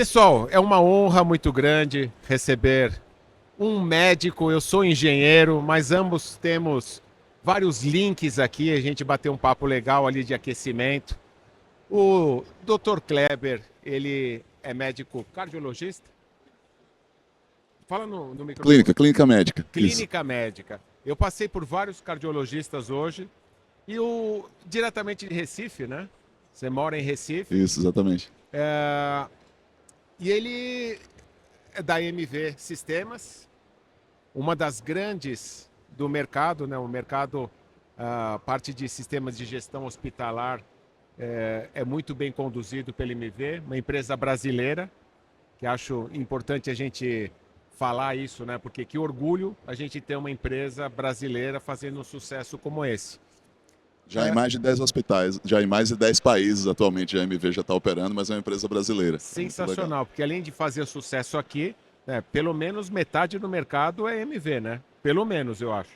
Pessoal, é uma honra muito grande receber um médico. Eu sou engenheiro, mas ambos temos vários links aqui. A gente bateu um papo legal ali de aquecimento. O Dr. Kleber, ele é médico cardiologista. Fala no microfone. Clínica médica. Isso. Clínica médica. Eu passei por vários cardiologistas hoje e o diretamente de Recife, né? Você mora em Recife. Isso, exatamente. E ele é da MV Sistemas, uma das grandes do mercado, né? O mercado, a parte de sistemas de gestão hospitalar é muito bem conduzido pela MV, uma empresa brasileira, que acho importante a gente falar isso, né? Porque que orgulho a gente ter uma empresa brasileira fazendo um sucesso como esse. Já em mais de 10 hospitais, já em mais de 10 países atualmente a MV já está operando, mas é uma empresa brasileira. Sensacional, porque além de fazer sucesso aqui, né, pelo menos metade do mercado é MV, né? Pelo menos, eu acho.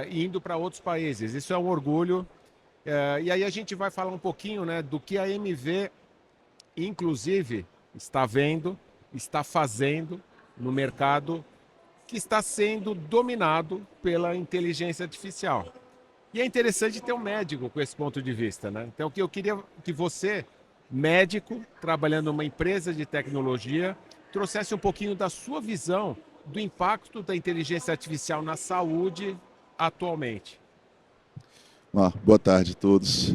Indo para outros países. Isso é um orgulho. E aí a gente vai falar um pouquinho, né, do que a MV, inclusive, está vendo, está fazendo no mercado que está sendo dominado pela inteligência artificial. E é interessante ter um médico com esse ponto de vista, né? Então, eu queria que você, médico, trabalhando numa empresa de tecnologia, trouxesse um pouquinho da sua visão do impacto da inteligência artificial na saúde atualmente. Boa tarde a todos.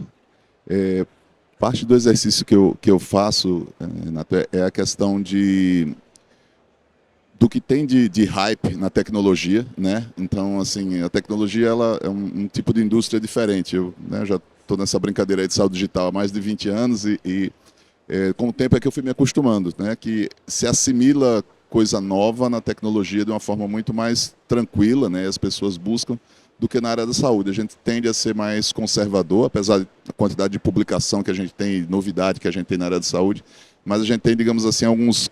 Parte do exercício que eu faço, Renato, é a questão do que tem de hype na tecnologia, né? Então, assim, a tecnologia ela é um tipo de indústria diferente. Eu, né, já estou nessa brincadeira aí de saúde digital há mais de 20 anos com o tempo é que eu fui me acostumando, né? Que se assimila coisa nova na tecnologia de uma forma muito mais tranquila, né? As pessoas buscam do que na área da saúde. A gente tende a ser mais conservador, apesar da quantidade de publicação que a gente tem, novidade que a gente tem na área da saúde, mas a gente tem, digamos assim, alguns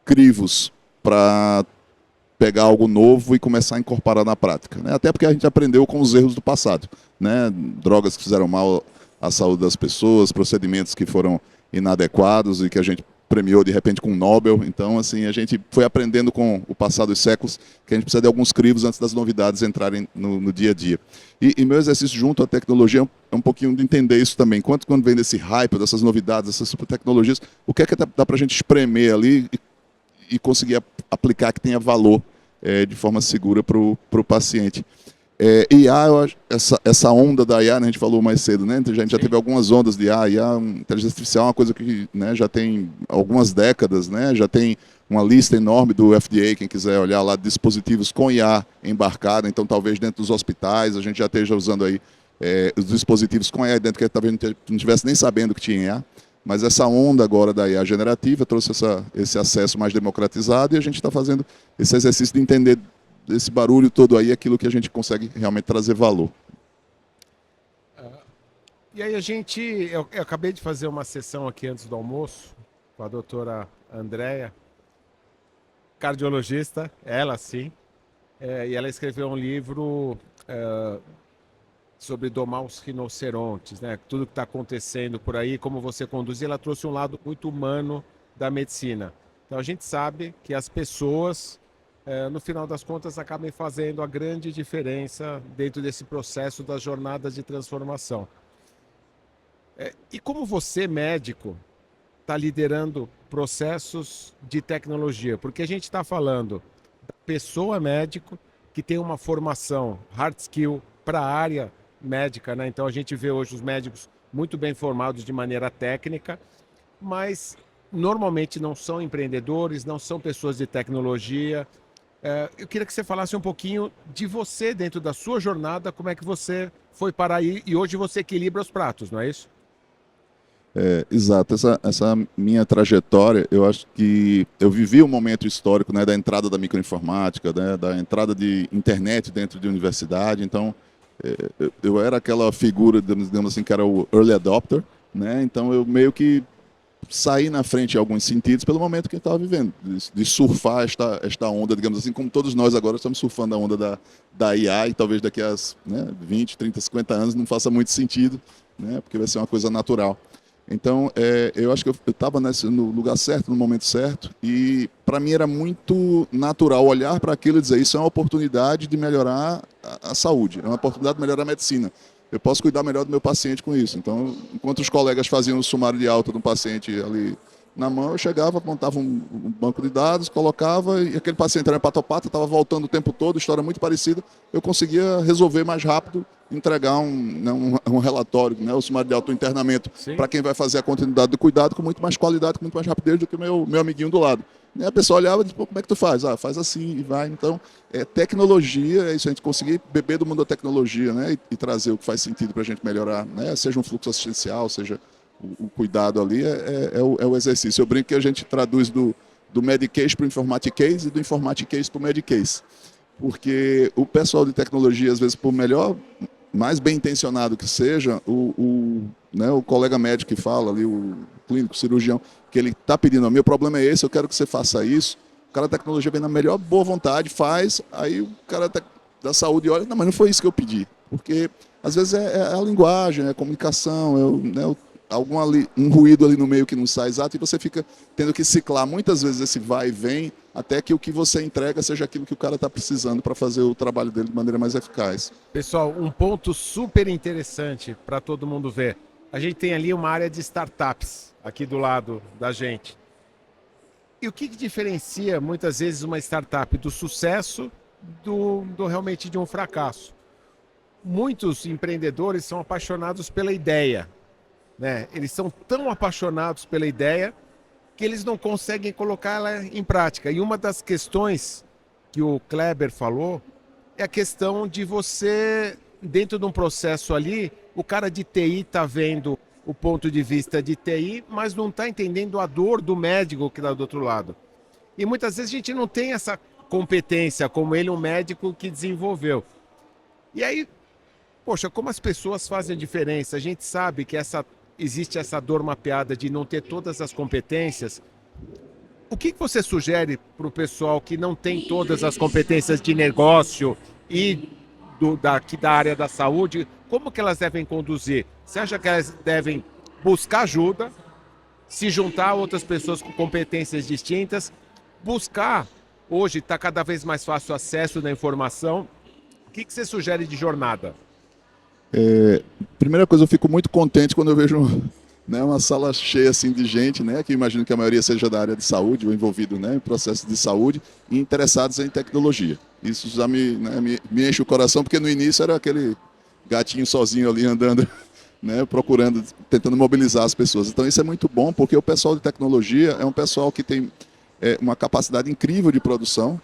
crivos para pegar algo novo e começar a incorporar na prática, né? Até porque a gente aprendeu com os erros do passado, né? Drogas que fizeram mal à saúde das pessoas, procedimentos que foram inadequados e que a gente premiou de repente com um Nobel. Então, assim, a gente foi aprendendo com o passar dos séculos que a gente precisa de alguns crivos antes das novidades entrarem no dia a dia. E meu exercício junto à tecnologia é um pouquinho de entender isso também. Quando vem desse hype, dessas novidades, dessas super tecnologias, o que é que dá para a gente espremer ali e conseguir aplicar que tenha valor de forma segura para o paciente. IA, essa onda da IA, né, a gente falou mais cedo, né? A gente já teve algumas ondas de IA. Inteligência artificial é uma coisa que, né, já tem algumas décadas, né? Já tem uma lista enorme do FDA, quem quiser olhar lá, de dispositivos com IA embarcada. Então, talvez dentro dos hospitais a gente já esteja usando aí os dispositivos com IA dentro, que talvez não estivesse nem sabendo que tinha IA. Mas essa onda agora da IA generativa trouxe esse acesso mais democratizado e a gente está fazendo esse exercício de entender desse barulho todo aí aquilo que a gente consegue realmente trazer valor. E aí eu acabei de fazer uma sessão aqui antes do almoço com a doutora Andréia, cardiologista, ela sim, e ela escreveu um livro sobre domar os rinocerontes, né? Tudo que está acontecendo por aí, como você conduz, ela trouxe um lado muito humano da medicina. Então a gente sabe que as pessoas, no final das contas, acabam fazendo a grande diferença dentro desse processo das jornadas de transformação. E como você, médico, está liderando processos de tecnologia? Porque a gente está falando da pessoa médico que tem uma formação hard skill para a área médica, né? Então a gente vê hoje os médicos muito bem formados de maneira técnica, mas normalmente não são empreendedores, não são pessoas de tecnologia. Eu queria que você falasse um pouquinho de você dentro da sua jornada, como é que você foi para aí e hoje você equilibra os pratos, não é isso? Exato, essa minha trajetória, eu acho que eu vivi um momento histórico, né, da entrada da microinformática, né, da entrada de internet dentro de universidade. Então, eu era aquela figura, digamos assim, que era o early adopter, né? Então eu meio que saí na frente em alguns sentidos pelo momento que eu estava vivendo, de surfar esta onda, digamos assim, como todos nós agora estamos surfando a onda da IA, e talvez daqui a 20, 30, 50 anos não faça muito sentido, né? Porque vai ser uma coisa natural. Então, eu acho que eu estava no lugar certo, no momento certo, e para mim era muito natural olhar para aquilo e dizer: isso é uma oportunidade de melhorar a saúde, é uma oportunidade de melhorar a medicina. Eu posso cuidar melhor do meu paciente com isso. Então, enquanto os colegas faziam o sumário de alta do paciente ali na mão, eu chegava, apontava um banco de dados, colocava, e aquele paciente era hepatopata, estava voltando o tempo todo, história muito parecida, eu conseguia resolver mais rápido, entregar um relatório, né, o sumário de autointernamento, para quem vai fazer a continuidade do cuidado com muito mais qualidade, com muito mais rapidez do que o meu amiguinho do lado. E a pessoa olhava e disse: pô, como é que tu faz? Ah, faz assim e vai. Então, tecnologia, é isso, a gente conseguir beber do mundo da tecnologia, né, e trazer o que faz sentido para a gente melhorar, né, seja um fluxo assistencial, seja o cuidado ali, é o exercício. Eu brinco que a gente traduz do Medicase para o Informaticase e do Informaticase para o Medicase. Porque o pessoal de tecnologia, às vezes, por melhor, mais bem intencionado que seja, né, o colega médico que fala ali, o clínico, o cirurgião, que ele está pedindo: o meu problema é esse, eu quero que você faça isso. O cara da tecnologia vem na melhor boa vontade, faz, aí o cara da saúde olha: não, mas não foi isso que eu pedi. Porque, às vezes, é a linguagem, é a comunicação, né, um ruído ali no meio que não sai exato, e você fica tendo que ciclar muitas vezes esse vai e vem, até que o que você entrega seja aquilo que o cara está precisando para fazer o trabalho dele de maneira mais eficaz. Pessoal, um ponto super interessante para todo mundo ver. A gente tem ali uma área de startups aqui do lado da gente. E o que diferencia muitas vezes uma startup do sucesso do realmente de um fracasso? Muitos empreendedores são apaixonados pela ideia, né? Eles são tão apaixonados pela ideia que eles não conseguem colocá-la em prática. E uma das questões que o Kleber falou é a questão de você, dentro de um processo ali, o cara de TI está vendo o ponto de vista de TI, mas não está entendendo a dor do médico que está do outro lado. E muitas vezes a gente não tem essa competência, como ele, um médico que desenvolveu. E aí, poxa, como as pessoas fazem a diferença? A gente sabe que existe essa dor mapeada de não ter todas as competências. O que você sugere para o pessoal que não tem todas as competências de negócio e da área da saúde? Como que elas devem conduzir? Você acha que elas devem buscar ajuda, se juntar a outras pessoas com competências distintas, buscar? Hoje está cada vez mais fácil o acesso da informação. O que você sugere de jornada? Primeira coisa, eu fico muito contente quando eu vejo, né, uma sala cheia assim de gente, né, que imagino que a maioria seja da área de saúde ou envolvido, né, em processos de saúde e interessados em tecnologia. Isso já me enche o coração, porque no início era aquele gatinho sozinho ali andando, né, procurando, tentando mobilizar as pessoas. Então isso é muito bom, porque o pessoal de tecnologia é um pessoal que tem uma capacidade incrível de produção,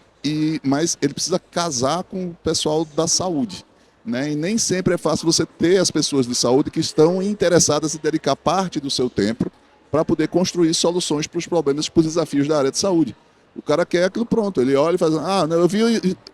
mas ele precisa casar com o pessoal da saúde. Né? E nem sempre é fácil você ter as pessoas de saúde que estão interessadas em dedicar parte do seu tempo para poder construir soluções para os problemas, para os desafios da área de saúde. O cara quer aquilo pronto, ele olha e faz: não, eu vi,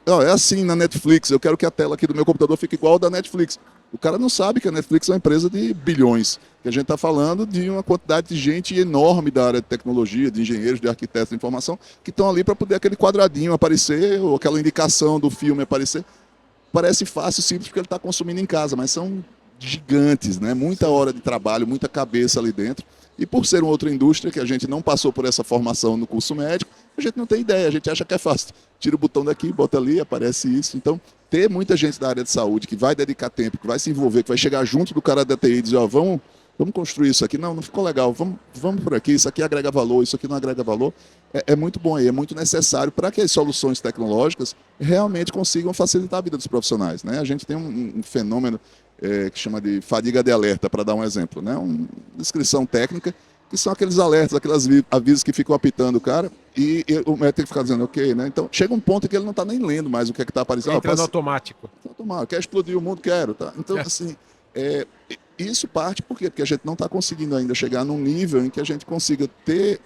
é assim na Netflix, eu quero que a tela aqui do meu computador fique igual ao da Netflix. O cara não sabe que a Netflix é uma empresa de bilhões, que a gente está falando de uma quantidade de gente enorme da área de tecnologia, de engenheiros, de arquitetos de informação, que estão ali para poder aquele quadradinho aparecer, ou aquela indicação do filme aparecer. Parece fácil, simples, porque ele está consumindo em casa, mas são gigantes, né? Muita hora de trabalho, muita cabeça ali dentro. E por ser uma outra indústria, que a gente não passou por essa formação no curso médico, a gente não tem ideia, a gente acha que é fácil. Tira o botão daqui, bota ali, aparece isso. Então, ter muita gente da área de saúde que vai dedicar tempo, que vai se envolver, que vai chegar junto do cara da TI e dizer: vamos construir isso aqui. Não ficou legal, vamos por aqui, isso aqui agrega valor, isso aqui não agrega valor. É muito bom aí, é muito necessário para que as soluções tecnológicas realmente consigam facilitar a vida dos profissionais. Né? A gente tem um fenômeno que chama de fadiga de alerta, para dar um exemplo. Né? Uma descrição técnica, que são aqueles alertas, aqueles avisos que ficam apitando o cara, e o médico tem que ficar dizendo ok, né? Então chega um ponto que ele não está nem lendo mais o que é que está aparecendo. Entra no automático. Quer explodir o mundo? Quero. Tá? Então, assim, isso parte por quê? Porque a gente não está conseguindo ainda chegar num nível em que a gente consiga ter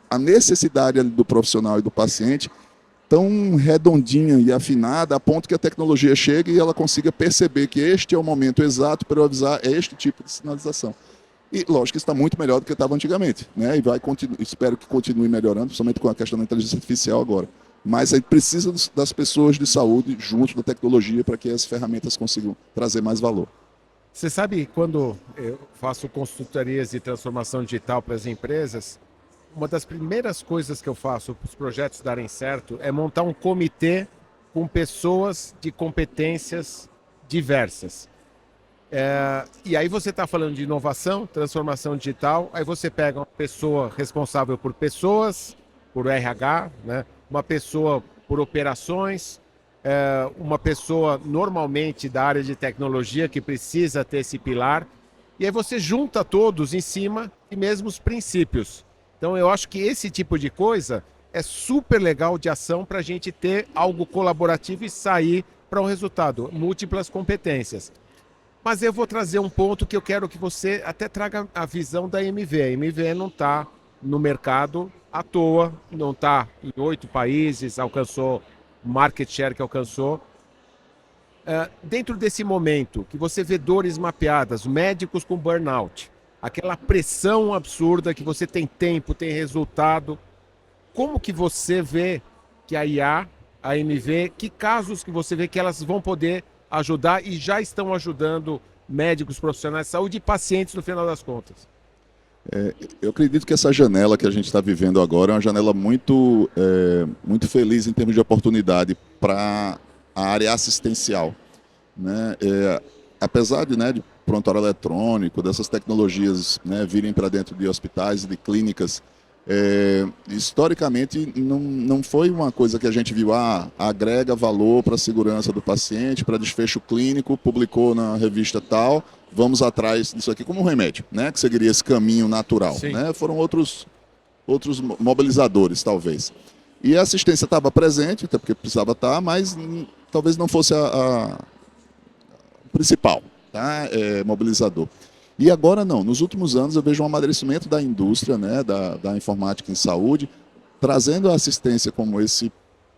a necessidade do profissional e do paciente tão redondinha e afinada a ponto que a tecnologia chegue e ela consiga perceber que este é o momento exato para eu avisar este tipo de sinalização. E, lógico, isso está muito melhor do que estava antigamente, né? E espero que continue melhorando, principalmente com a questão da inteligência artificial agora. Mas aí precisa das pessoas de saúde junto da tecnologia para que as ferramentas consigam trazer mais valor. Você sabe, quando eu faço consultorias de transformação digital para as empresas, uma das primeiras coisas que eu faço para os projetos darem certo é montar um comitê com pessoas de competências diversas. E aí você está falando de inovação, transformação digital, aí você pega uma pessoa responsável por pessoas, por RH, né? Uma pessoa por operações, uma pessoa normalmente da área de tecnologia que precisa ter esse pilar, e aí você junta todos em cima de mesmos princípios. Então eu acho que esse tipo de coisa é super legal de ação para a gente ter algo colaborativo e sair para um resultado, múltiplas competências. Mas eu vou trazer um ponto que eu quero que você até traga a visão da MV. A MV não está no mercado à toa, não está em 8 países, alcançou o market share que alcançou. Dentro desse momento que você vê dores mapeadas, médicos com burnout, aquela pressão absurda que você tem tempo, tem resultado, como que você vê que a IA, a MV, que casos que você vê que elas vão poder ajudar e já estão ajudando médicos, profissionais de saúde e pacientes no final das contas? Eu acredito que essa janela que a gente está vivendo agora é uma janela muito feliz em termos de oportunidade para a área assistencial, né? Apesar de prontuário eletrônico, dessas tecnologias, né, virem para dentro de hospitais e de clínicas, historicamente não foi uma coisa que a gente viu, agrega valor para a segurança do paciente, para desfecho clínico, publicou na revista tal, vamos atrás disso aqui como um remédio, né, que seguiria esse caminho natural. Sim. Né? Foram outros mobilizadores, talvez. E a assistência estava presente, até porque precisava estar, mas talvez não fosse o principal, tá? Mobilizador. E agora não, nos últimos anos eu vejo um amadurecimento da indústria, né, da informática em saúde, trazendo a assistência como esse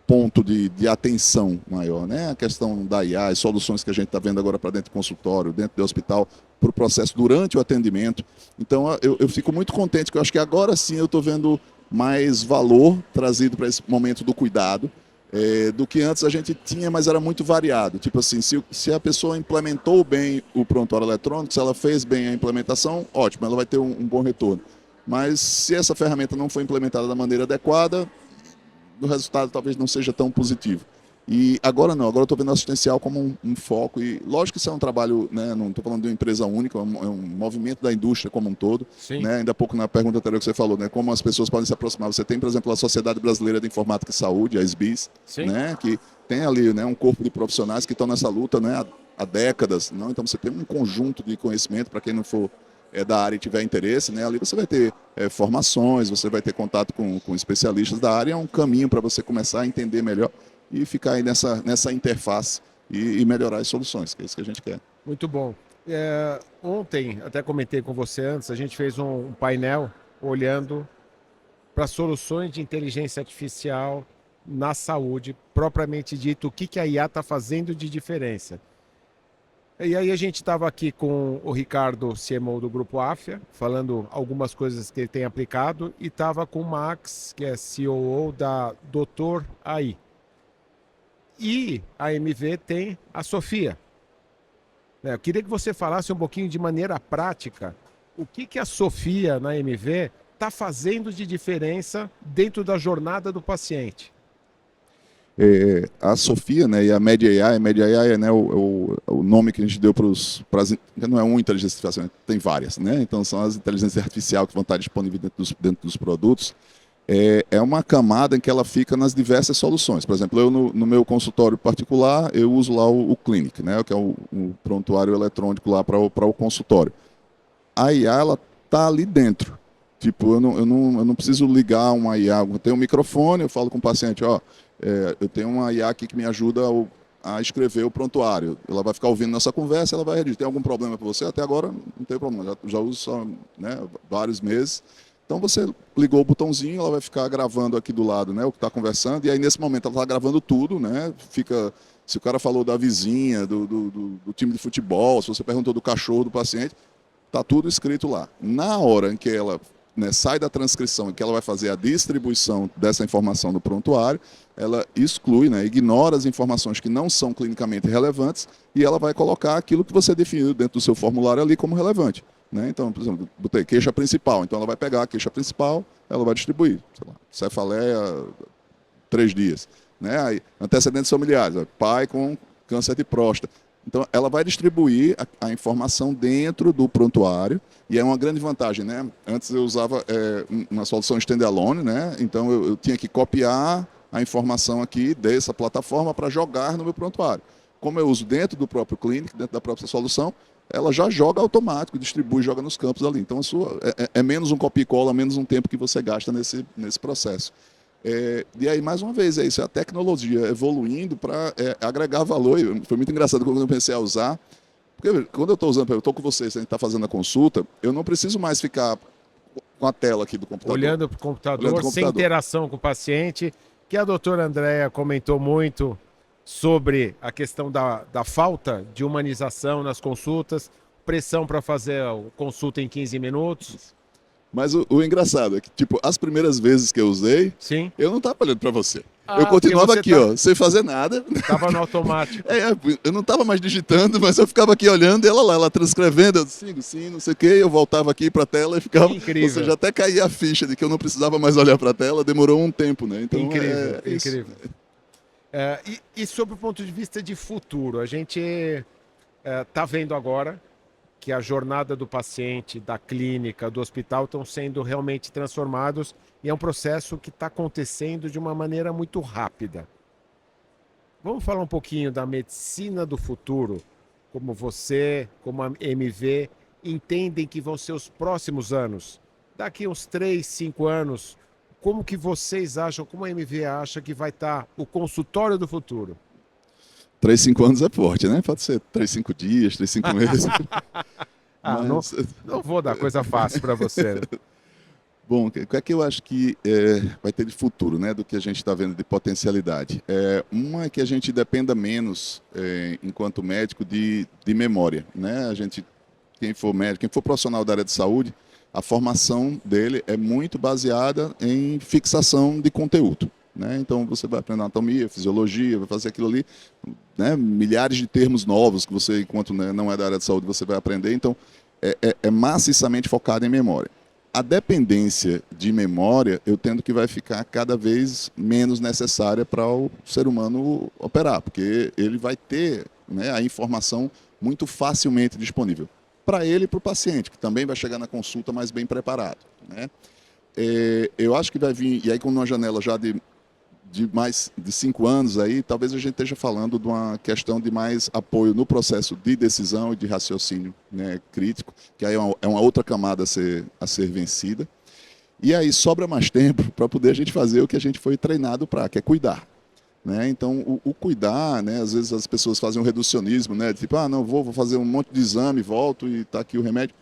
ponto de atenção maior, né? A questão da IA, as soluções que a gente está vendo agora para dentro do consultório, dentro do hospital, para o processo durante o atendimento. Então eu fico muito contente, que eu acho que agora sim eu estou vendo mais valor trazido para esse momento do cuidado, do que antes a gente tinha, mas era muito variado. Tipo assim, se a pessoa implementou bem o prontuário eletrônico, se ela fez bem a implementação, ótimo, ela vai ter um bom retorno. Mas se essa ferramenta não foi implementada da maneira adequada, o resultado talvez não seja tão positivo. E agora não, agora eu estou vendo assistencial como um foco, e lógico que isso é um trabalho, né, não estou falando de uma empresa única, é um movimento da indústria como um todo. Né, ainda há pouco na pergunta anterior que você falou, né, como as pessoas podem se aproximar. Você tem, por exemplo, a Sociedade Brasileira de Informática e Saúde, a SBIS, né, que tem ali, né, um corpo de profissionais que estão nessa luta, né, há décadas. Não? Então você tem um conjunto de conhecimento para quem não for da área e tiver interesse, né, ali você vai ter formações, você vai ter contato com especialistas da área, é um caminho para você começar a entender melhor e ficar aí nessa interface e melhorar as soluções, que é isso que a gente quer. Muito bom. Ontem, até comentei com você antes, a gente fez um painel olhando para soluções de inteligência artificial na saúde, propriamente dito, o que a IA está fazendo de diferença. E aí a gente estava aqui com o Ricardo, CMO do Grupo Afya, falando algumas coisas que ele tem aplicado, e estava com o Max, que é COO da Doutor AI. E a MV tem a Sofia. Eu queria que você falasse um pouquinho de maneira prática o que a Sofia na MV está fazendo de diferença dentro da jornada do paciente. A Sofia, né, e a Media AI é, né, o nome que a gente deu para não é uma inteligência artificial, tem várias, né? Então são as inteligências artificiais que vão estar disponíveis dentro dos produtos. É uma camada em que ela fica nas diversas soluções. Por exemplo, eu no meu consultório particular, eu uso lá o Clinic, né, que é o prontuário eletrônico lá para o consultório. A IA, ela está ali dentro. Tipo, eu não preciso ligar uma IA, eu tenho um microfone, eu falo com o paciente, eu tenho uma IA aqui que me ajuda a escrever o prontuário. Ela vai ficar ouvindo nossa conversa, ela vai redigir. Tem algum problema para você? Até agora não tem problema, já uso só, né, vários meses. Então você ligou o botãozinho, ela vai ficar gravando aqui do lado, né, o que está conversando, e aí nesse momento ela está gravando tudo, né, se o cara falou da vizinha, do time de futebol, se você perguntou do cachorro do paciente, está tudo escrito lá. Na hora em que ela né, sai da transcrição e que ela vai fazer a distribuição dessa informação no prontuário, ela exclui, né, ignora as informações que não são clinicamente relevantes e ela vai colocar aquilo que você definiu dentro do seu formulário ali como relevante. Né? Então, por exemplo, botei queixa principal, então ela vai pegar a queixa principal, ela vai distribuir, sei lá, cefaleia, 3 dias. Né? Aí, antecedentes familiares, pai com câncer de próstata. Então, ela vai distribuir a informação dentro do prontuário, e é uma grande vantagem, né? Antes eu usava uma solução standalone, né? Então eu tinha que copiar a informação aqui dessa plataforma para jogar no meu prontuário. Como eu uso dentro do próprio Clinic, dentro da própria solução, ela já joga automático, distribui, joga nos campos ali. Então é menos um copia e cola, menos um tempo que você gasta nesse processo. E aí, mais uma vez, é isso, é a tecnologia evoluindo para agregar valor. Foi muito engraçado quando eu comecei a usar. Porque quando eu estou usando, eu estou com vocês, a gente está fazendo a consulta, eu não preciso mais ficar com a tela aqui do computador. Olhando para o computador, sem interação com o paciente, que a doutora Andréa comentou muito sobre a questão da falta de humanização nas consultas, pressão para fazer a consulta em 15 minutos. Mas o engraçado é que, tipo, as primeiras vezes que eu usei, sim, eu não estava olhando para você. Eu continuava aqui, ó, sem fazer nada. Estava no automático. Eu não estava mais digitando, mas eu ficava aqui olhando e ela transcrevendo, eu sigo, sim, não sei o quê, eu voltava aqui para a tela e ficava... Incrível. Ou seja, até caía a ficha de que eu não precisava mais olhar para a tela, demorou um tempo, né? Então, incrível, incrível. E sob o ponto de vista de futuro, a gente está vendo agora que a jornada do paciente, da clínica, do hospital estão sendo realmente transformados e é um processo que está acontecendo de uma maneira muito rápida. Vamos falar um pouquinho da medicina do futuro, como você, como a MV, entendem que vão ser os próximos anos. Daqui uns 3, 5 anos, como que vocês acham, como a MV acha que vai estar o consultório do futuro? 3, 5 anos é forte, né? Pode ser 3, 5 dias, 3, 5 meses. Mas... não vou dar coisa fácil para você. Bom, o que é que eu acho que vai ter de futuro, né, do que a gente está vendo de potencialidade? Uma é que a gente dependa menos, enquanto médico, de memória. Né? Quem for médico, quem for profissional da área de saúde, a formação dele é muito baseada em fixação de conteúdo. Né? Então, você vai aprender anatomia, fisiologia, vai fazer aquilo ali, né? Milhares de termos novos que você, enquanto não é da área de saúde, você vai aprender. Então, é maciçamente focado em memória. A dependência de memória, eu tendo que vai ficar cada vez menos necessária para o ser humano operar, porque ele vai ter, né, a informação muito facilmente disponível. Para ele e para o paciente, que também vai chegar na consulta mais bem preparado. Né? Eu acho que vai vir, e aí com uma janela já de mais de 5 anos aí, talvez a gente esteja falando de uma questão de mais apoio no processo de decisão e de raciocínio, né, crítico, que aí é uma outra camada a ser vencida. E aí sobra mais tempo para poder a gente fazer o que a gente foi treinado para, que é cuidar. Né? Então, o cuidar, né, às vezes as pessoas fazem um reducionismo, né, tipo, não, vou fazer um monte de exame, volto e está aqui o remédio.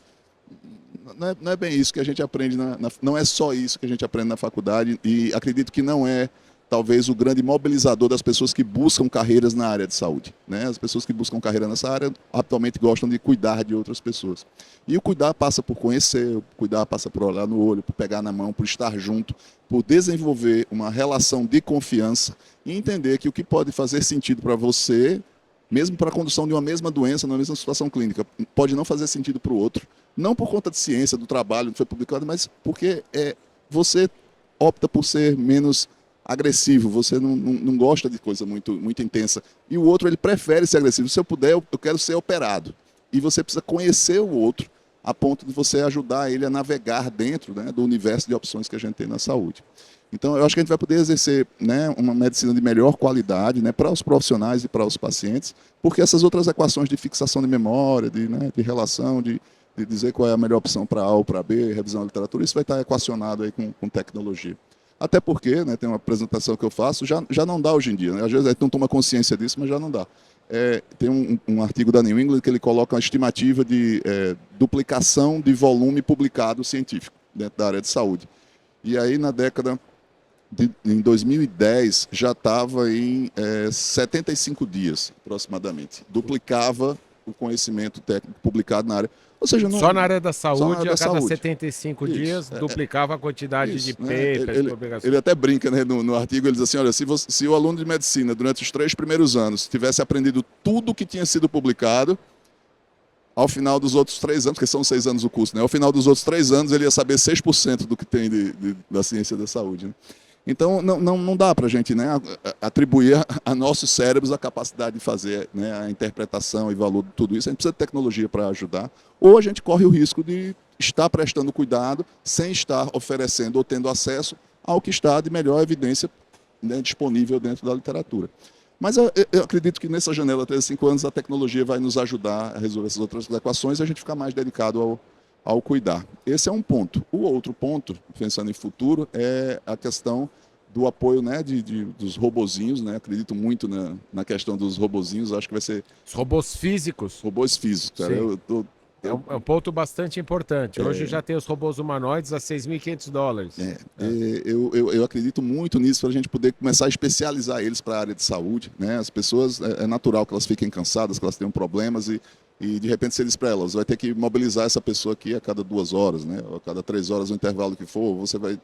Não é bem isso que a gente aprende, não é só isso que a gente aprende na faculdade, e acredito que não é talvez o grande mobilizador das pessoas que buscam carreiras na área de saúde. Né? As pessoas que buscam carreira nessa área atualmente gostam de cuidar de outras pessoas. E o cuidar passa por conhecer, o cuidar passa por olhar no olho, por pegar na mão, por estar junto, por desenvolver uma relação de confiança e entender que o que pode fazer sentido para você, mesmo para a condução de uma mesma doença, na mesma situação clínica, pode não fazer sentido para o outro, não por conta de ciência, do trabalho que foi publicado, mas porque você opta por ser menos agressivo, você não gosta de coisa muito, muito intensa. E o outro, ele prefere ser agressivo. Se eu puder, eu quero ser operado. E você precisa conhecer o outro a ponto de você ajudar ele a navegar dentro, né, do universo de opções que a gente tem na saúde. Então, eu acho que a gente vai poder exercer, né, uma medicina de melhor qualidade, né, para os profissionais e para os pacientes, porque essas outras equações de fixação de memória, de relação, de dizer qual é a melhor opção para A ou para B, revisão da literatura, isso vai estar equacionado aí com tecnologia. Até porque, né, tem uma apresentação que eu faço, já não dá hoje em dia. Né? Às vezes a gente não toma consciência disso, mas já não dá. Tem um artigo da New England que ele coloca uma estimativa de duplicação de volume publicado científico dentro da área de saúde. E aí, em 2010, já estava em 75 dias, aproximadamente. Duplicava o conhecimento técnico publicado na área. Ou seja, Só na área da só na área saúde, da a cada saúde. 75 Isso, dias, duplicava a quantidade de isso, né? papers, publicações. Ele até brinca, né, no artigo, ele diz assim, olha, se o aluno de medicina, durante os 3 primeiros anos, tivesse aprendido tudo que tinha sido publicado, ao final dos outros 3 anos, porque são 6 anos o curso, né? Ao final dos outros 3 anos, ele ia saber 6% do que tem da ciência da saúde, né? Então, não dá para a gente, né, atribuir a nossos cérebros a capacidade de fazer, né, a interpretação e valor de tudo isso. A gente precisa de tecnologia para ajudar, ou a gente corre o risco de estar prestando cuidado sem estar oferecendo ou tendo acesso ao que está de melhor evidência, né, disponível dentro da literatura. Mas eu acredito que nessa janela de 5 anos a tecnologia vai nos ajudar a resolver essas outras equações e a gente ficar mais dedicado ao cuidar. Esse é um ponto. O outro ponto, pensando em futuro, é a questão do apoio, né, dos robozinhos, né? Acredito muito na questão dos robozinhos, acho que vai ser... Os robôs físicos. Robôs físicos, cara. É um ponto bastante importante. Hoje já tem os robôs humanoides a $6.500. Eu acredito muito nisso para a gente poder começar a especializar eles para a área de saúde, né? As pessoas, é natural que elas fiquem cansadas, que elas tenham problemas e de repente você diz para elas, vai ter que mobilizar essa pessoa aqui a cada 2 horas, né? Ou a cada 3 horas, o intervalo que for, você vai...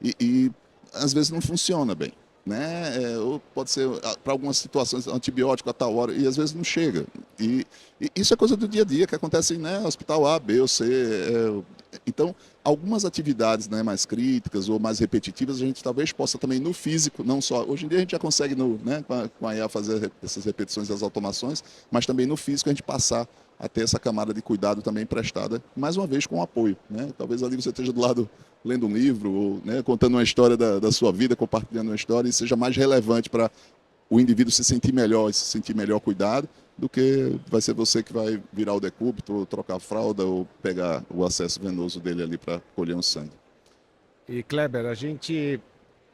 E às vezes não funciona bem, né? Ou pode ser, para algumas situações, antibiótico a tal hora, e às vezes não chega. E isso é coisa do dia a dia, que acontece, né, hospital A, B ou C. Então, algumas atividades, né, mais críticas ou mais repetitivas, a gente talvez possa também no físico, não só... Hoje em dia a gente já consegue, né, com a IA fazer essas repetições e as automações, mas também no físico a gente passar a ter essa camada de cuidado também prestada, mais uma vez com apoio, né? Talvez ali você esteja do lado lendo um livro, ou, né, contando uma história da sua vida, compartilhando uma história, e seja mais relevante para o indivíduo se sentir melhor e se sentir melhor cuidado, do que vai ser você que vai virar o decúbito, ou trocar a fralda, ou pegar o acesso venoso dele ali para colher um sangue. E Kleber, a gente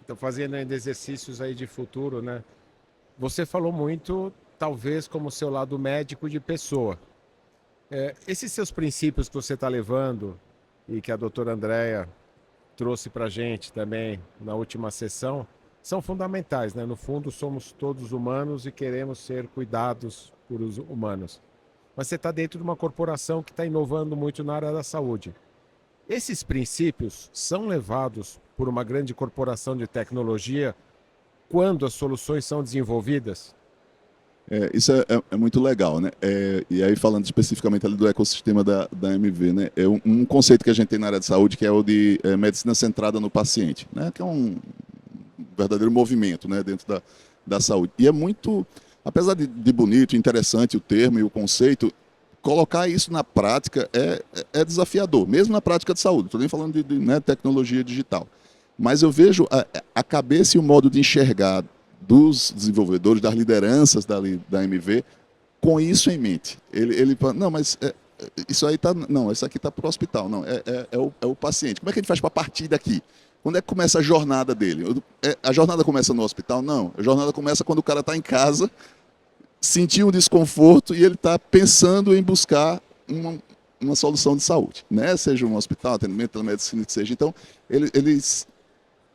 está fazendo ainda exercícios aí de futuro, né? Você falou muito, talvez, como seu lado médico de pessoa. Esses seus princípios que você está levando e que a doutora Andréa trouxe para a gente também na última sessão, são fundamentais, né? No fundo, somos todos humanos e queremos ser cuidados por os humanos. Mas você está dentro de uma corporação que está inovando muito na área da saúde. Esses princípios são levados por uma grande corporação de tecnologia quando as soluções são desenvolvidas? Isso é muito legal, né? E aí falando especificamente ali do ecossistema da MV, né? É um conceito que a gente tem na área de saúde que é o de medicina centrada no paciente, né? Que é um verdadeiro movimento, né, dentro da saúde. E é muito, apesar de bonito, interessante o termo e o conceito, colocar isso na prática é desafiador, mesmo na prática de saúde. Estou nem falando de né, tecnologia digital. Mas eu vejo a cabeça e o modo de enxergar dos desenvolvedores, das lideranças da MV, com isso em mente. Ele fala, não, mas isso aí tá, não, isso aqui está para o hospital, não, é o paciente. Como é que a gente faz para partir daqui? Quando é que começa a jornada dele? A jornada começa no hospital? Não. A jornada começa quando o cara está em casa, sentiu um desconforto e ele está pensando em buscar uma solução de saúde, né? Seja um hospital, atendimento, telemedicina, que seja. Então, eles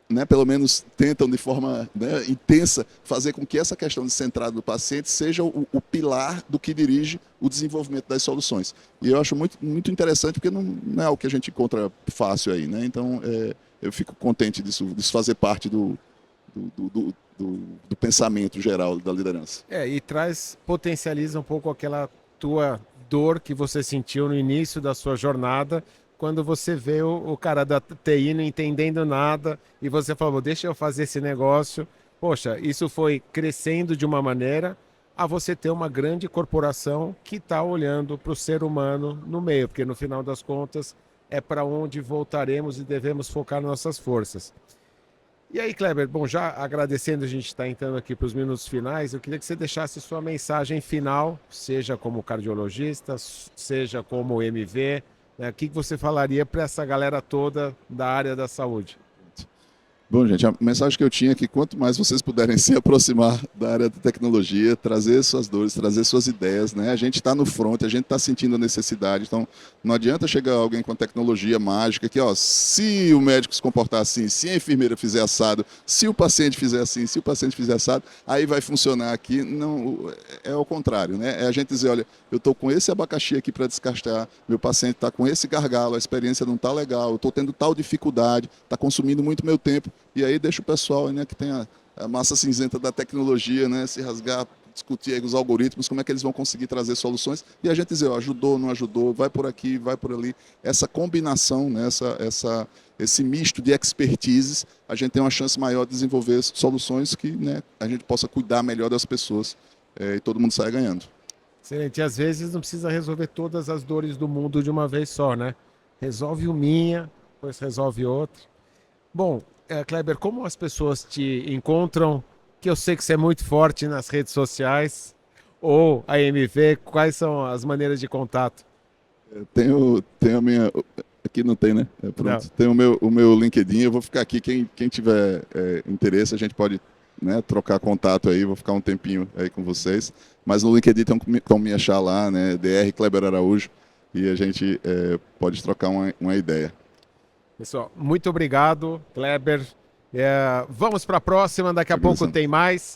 né, pelo menos tentam de forma né, intensa fazer com que essa questão de centrada do paciente seja o pilar do que dirige o desenvolvimento das soluções. E eu acho muito, muito interessante porque não é algo que a gente encontra fácil aí, né? Então eu fico contente disso fazer parte do pensamento geral da liderança. E potencializa um pouco aquela tua dor que você sentiu no início da sua jornada, quando você vê o cara da TI não entendendo nada e você falou, deixa eu fazer esse negócio. Poxa, isso foi crescendo de uma maneira a você ter uma grande corporação que está olhando para o ser humano no meio, porque no final das contas é para onde voltaremos e devemos focar nossas forças. E aí, Kleber, bom, já agradecendo, a gente está entrando aqui para os minutos finais, eu queria que você deixasse sua mensagem final, seja como cardiologista, seja como MV, né? O que você falaria para essa galera toda da área da saúde? Bom, gente, a mensagem que eu tinha é que quanto mais vocês puderem se aproximar da área de tecnologia, trazer suas dores, trazer suas ideias, né? A gente está no front, a gente está sentindo a necessidade, então não adianta chegar alguém com tecnologia mágica que, ó, se o médico se comportar assim, se a enfermeira fizer assado, se o paciente fizer assim, se o paciente fizer assado, aí vai funcionar aqui. Não, é ao contrário, né? É a gente dizer, olha, eu estou com esse abacaxi aqui para descascar, meu paciente está com esse gargalo, a experiência não está legal, eu estou tendo tal dificuldade, está consumindo muito meu tempo. E aí deixa o pessoal, né, que tem a massa cinzenta da tecnologia, né, se rasgar, discutir aí os algoritmos, como é que eles vão conseguir trazer soluções. E a gente dizer, ó, ajudou, não ajudou, vai por aqui, vai por ali. Essa combinação, né, esse misto de expertises, a gente tem uma chance maior de desenvolver soluções que, né, a gente possa cuidar melhor das pessoas e todo mundo saia ganhando. Excelente. E às vezes não precisa resolver todas as dores do mundo de uma vez só, né? Resolve uma, depois resolve outra. Bom, Kleber, como as pessoas te encontram? Que eu sei que você é muito forte nas redes sociais ou a MV, quais são as maneiras de contato? Tenho a minha. Aqui não tem, né? Não. Pronto. Tem o meu LinkedIn, eu vou ficar aqui. Quem tiver interesse, a gente pode, né, trocar contato aí, vou ficar um tempinho aí com vocês. Mas no LinkedIn tem como me achar lá, né? DR Kleber Araújo, e a gente pode trocar uma ideia. Pessoal, muito obrigado, Kleber. Vamos para a próxima, daqui a pouco Agradeço. tem mais.